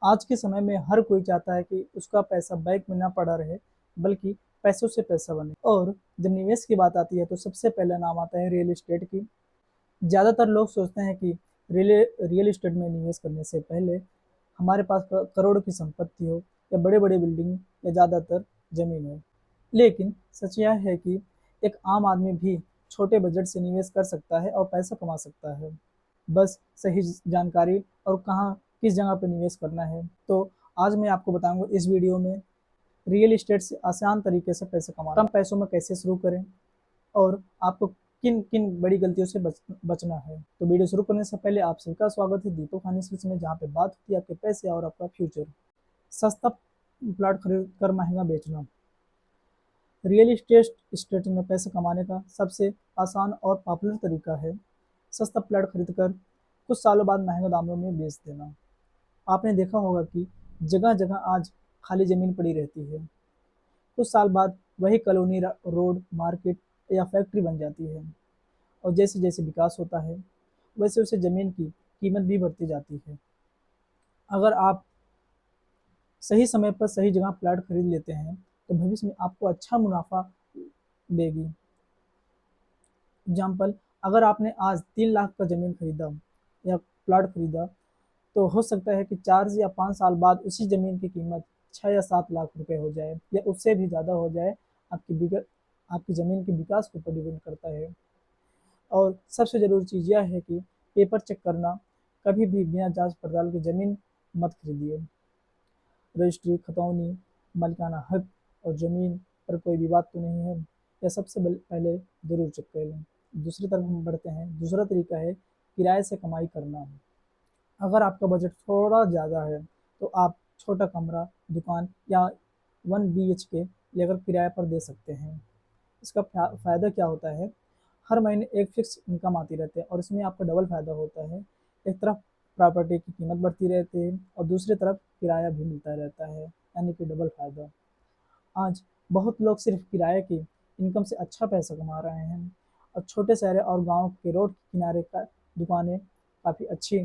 आज के समय में हर कोई चाहता है कि उसका पैसा बैंक में ना पड़ा रहे, बल्कि पैसों से पैसा बने। और जब निवेश की बात आती है तो सबसे पहले नाम आता है रियल एस्टेट की। ज़्यादातर लोग सोचते हैं कि रियल रियल एस्टेट में निवेश करने से पहले हमारे पास करोड़ों की संपत्ति हो, या बड़े-बड़े बिल्डिंग, या ज़्यादातर ज़मीन हो। लेकिन सच यह है कि एक आम आदमी भी छोटे बजट से निवेश कर सकता है और पैसा कमा सकता है। बस सही जानकारी और कहाँ किस जगह पे निवेश करना है। तो आज मैं आपको बताऊँगा इस वीडियो में रियल एस्टेट से आसान तरीके से पैसे कमाना, कम पैसों में कैसे शुरू करें, और आपको किन-किन बड़ी गलतियों से बचना है। तो वीडियो शुरू करने से पहले आप सबका स्वागत है दीपक फाइनेंशियल में, जहाँ पे बात होती है आपके पैसे और आपका फ्यूचर। सस्ता प्लॉट खरीद कर महँगा बेचना। रियल एस्टेट में पैसे कमाने का सबसे आसान और पॉपुलर तरीका है सस्ता प्लॉट खरीदकर कुछ सालों बाद महंगे दामों में बेच देना। आपने देखा होगा कि जगह-जगह आज खाली ज़मीन पड़ी रहती है। कुछ साल बाद वही कॉलोनी रोड, मार्केट या फैक्ट्री बन जाती है, और जैसे-जैसे विकास होता है, वैसे-वैसे ज़मीन की कीमत भी बढ़ती जाती है। अगर आप सही समय पर सही जगह प्लॉट खरीद लेते हैं, तो भविष्य में आपको अच्छा मुनाफा देगी। एग्जाम्पल, अगर आपने आज 3 लाख का ज़मीन खरीदा या प्लॉट खरीदा, तो हो सकता है कि 4 या 5 साल बाद उसी ज़मीन की कीमत 6 या 7 लाख रुपए हो जाए, या उससे भी ज़्यादा हो जाए। आपकी ज़मीन के विकास के ऊपर डिपेंड करता है। और सबसे ज़रूरी चीज़ यह है कि पेपर चेक करना। कभी भी बिना जांच पड़ताल के ज़मीन मत खरीदिए। रजिस्ट्री, खतौनी, मालिकाना हक और ज़मीन पर कोई विवाद तो नहीं है, यह सबसे पहले ज़रूर चेक कर लें। दूसरी तरफ हम बढ़ते हैं। दूसरा तरीका है किराए से कमाई करना। अगर आपका बजट थोड़ा ज़्यादा है, तो आप छोटा कमरा, दुकान या 1 बीएचके लेकर किराए पर दे सकते हैं। इसका फ़ायदा क्या होता है? हर महीने एक फिक्स इनकम आती रहती है, और इसमें आपका डबल फ़ायदा होता है। एक तरफ प्रॉपर्टी की कीमत बढ़ती रहती है, और दूसरी तरफ किराया भी मिलता रहता है, यानी कि डबल फ़ायदा। आज बहुत लोग सिर्फ किराए की इनकम से अच्छा पैसा कमा रहे हैं, और छोटे शहर और गाँव के रोड के किनारे का दुकानें काफ़ी अच्छी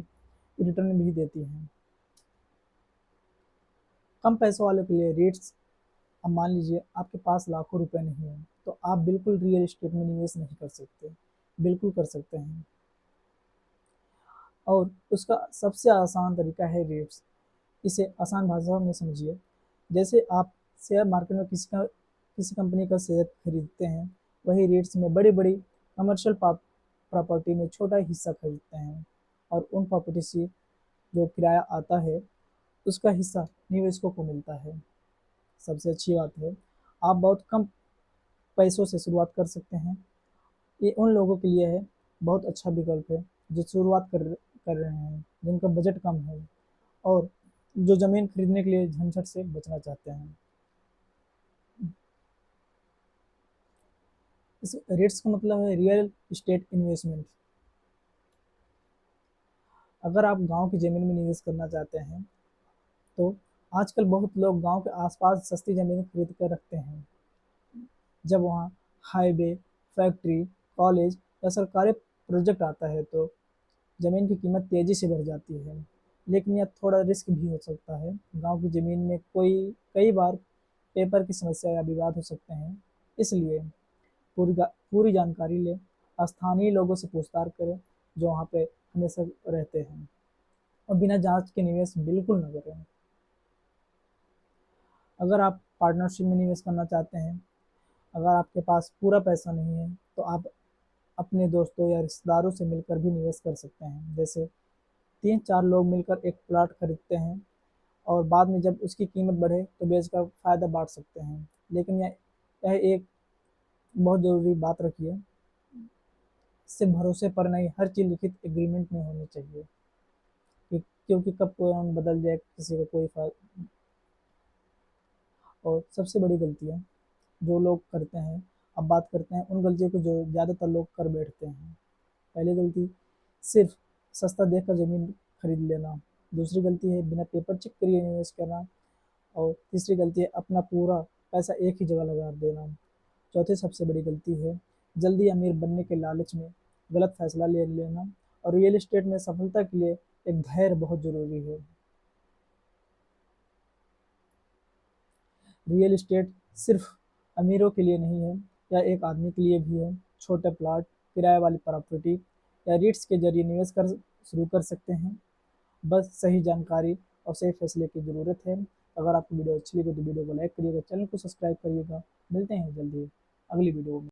रिटर्न भी देती हैं। कम पैसों वालों के लिए रेट्स। अब मान लीजिए आपके पास लाखों रुपए नहीं है, तो आप बिल्कुल रियल एस्टेट में निवेश नहीं कर सकते। बिल्कुल कर सकते हैं, और उसका सबसे आसान तरीका है रेट्स। इसे आसान भाषा में समझिए। जैसे आप शेयर मार्केट में किसी कंपनी का शेयर खरीदते हैं, वही रेट्स में बड़ी-बड़ी कमर्शियल प्रॉपर्टी में छोटा हिस्सा खरीदते हैं, और उन प्रॉपर्टी से जो किराया आता है, उसका हिस्सा निवेशकों को मिलता है। सबसे अच्छी बात है, आप बहुत कम पैसों से शुरुआत कर सकते हैं। ये उन लोगों के लिए है बहुत अच्छा विकल्प है जो शुरुआत कर रहे हैं, जिनका बजट कम है, और जो ज़मीन खरीदने के लिए झंझट से बचना चाहते हैं। इस रेट्स का मतलब है रियल एस्टेट इन्वेस्टमेंट। अगर आप गांव की ज़मीन में निवेश करना चाहते हैं, तो आजकल बहुत लोग गांव के आसपास सस्ती ज़मीन खरीद कर रखते हैं। जब वहाँ हाईवे, फैक्ट्री, कॉलेज या सरकारी प्रोजेक्ट आता है, तो ज़मीन की कीमत तेज़ी से बढ़ जाती है। लेकिन यह थोड़ा रिस्क भी हो सकता है। गांव की ज़मीन में कई बार पेपर की समस्या या विवाद हो सकते हैं। इसलिए पूरी जानकारी लें, स्थानीय लोगों से पूछताछ करें जो वहाँ पे हमेशा रहते हैं, और बिना जांच के निवेश बिल्कुल न करें। अगर आप पार्टनरशिप में निवेश करना चाहते हैं, अगर आपके पास पूरा पैसा नहीं है, तो आप अपने दोस्तों या रिश्तेदारों से मिलकर भी निवेश कर सकते हैं। जैसे 3-4 लोग मिलकर एक प्लॉट खरीदते हैं, और बाद में जब उसकी कीमत बढ़े तो बेचकर फ़ायदा बाँट सकते हैं। लेकिन यह एक बहुत ज़रूरी बात रखिए, सिर्फ भरोसे पर नहीं, हर चीज़ लिखित एग्रीमेंट में होनी चाहिए, क्योंकि कब कोई बदल जाए, किसी को कोई और सबसे बड़ी गलतियाँ जो लोग करते हैं, अब बात करते हैं उन गलतियों को जो ज़्यादातर लोग कर बैठते हैं। पहली गलती, सिर्फ सस्ता देखकर ज़मीन खरीद लेना। दूसरी गलती है बिना पेपर चेक करे निवेश करना। और तीसरी गलती है अपना पूरा पैसा एक ही जगह लगा देना। चौथी सबसे बड़ी गलती है जल्दी अमीर बनने के लालच में गलत फैसला ले लेना। और रियल एस्टेट में सफलता के लिए एक धैर्य बहुत ज़रूरी है। रियल इस्टेट सिर्फ अमीरों के लिए नहीं है, यह एक आदमी के लिए भी है। छोटे प्लॉट, किराए वाली प्रॉपर्टी या रीट्स के जरिए निवेश कर शुरू कर सकते हैं। बस सही जानकारी और सही फैसले की ज़रूरत है। अगर आपको वीडियो अच्छी लगी तो वीडियो को लाइक करिएगा, चैनल को सब्सक्राइब करिएगा। मिलते हैं जल्दी अगली वीडियो में।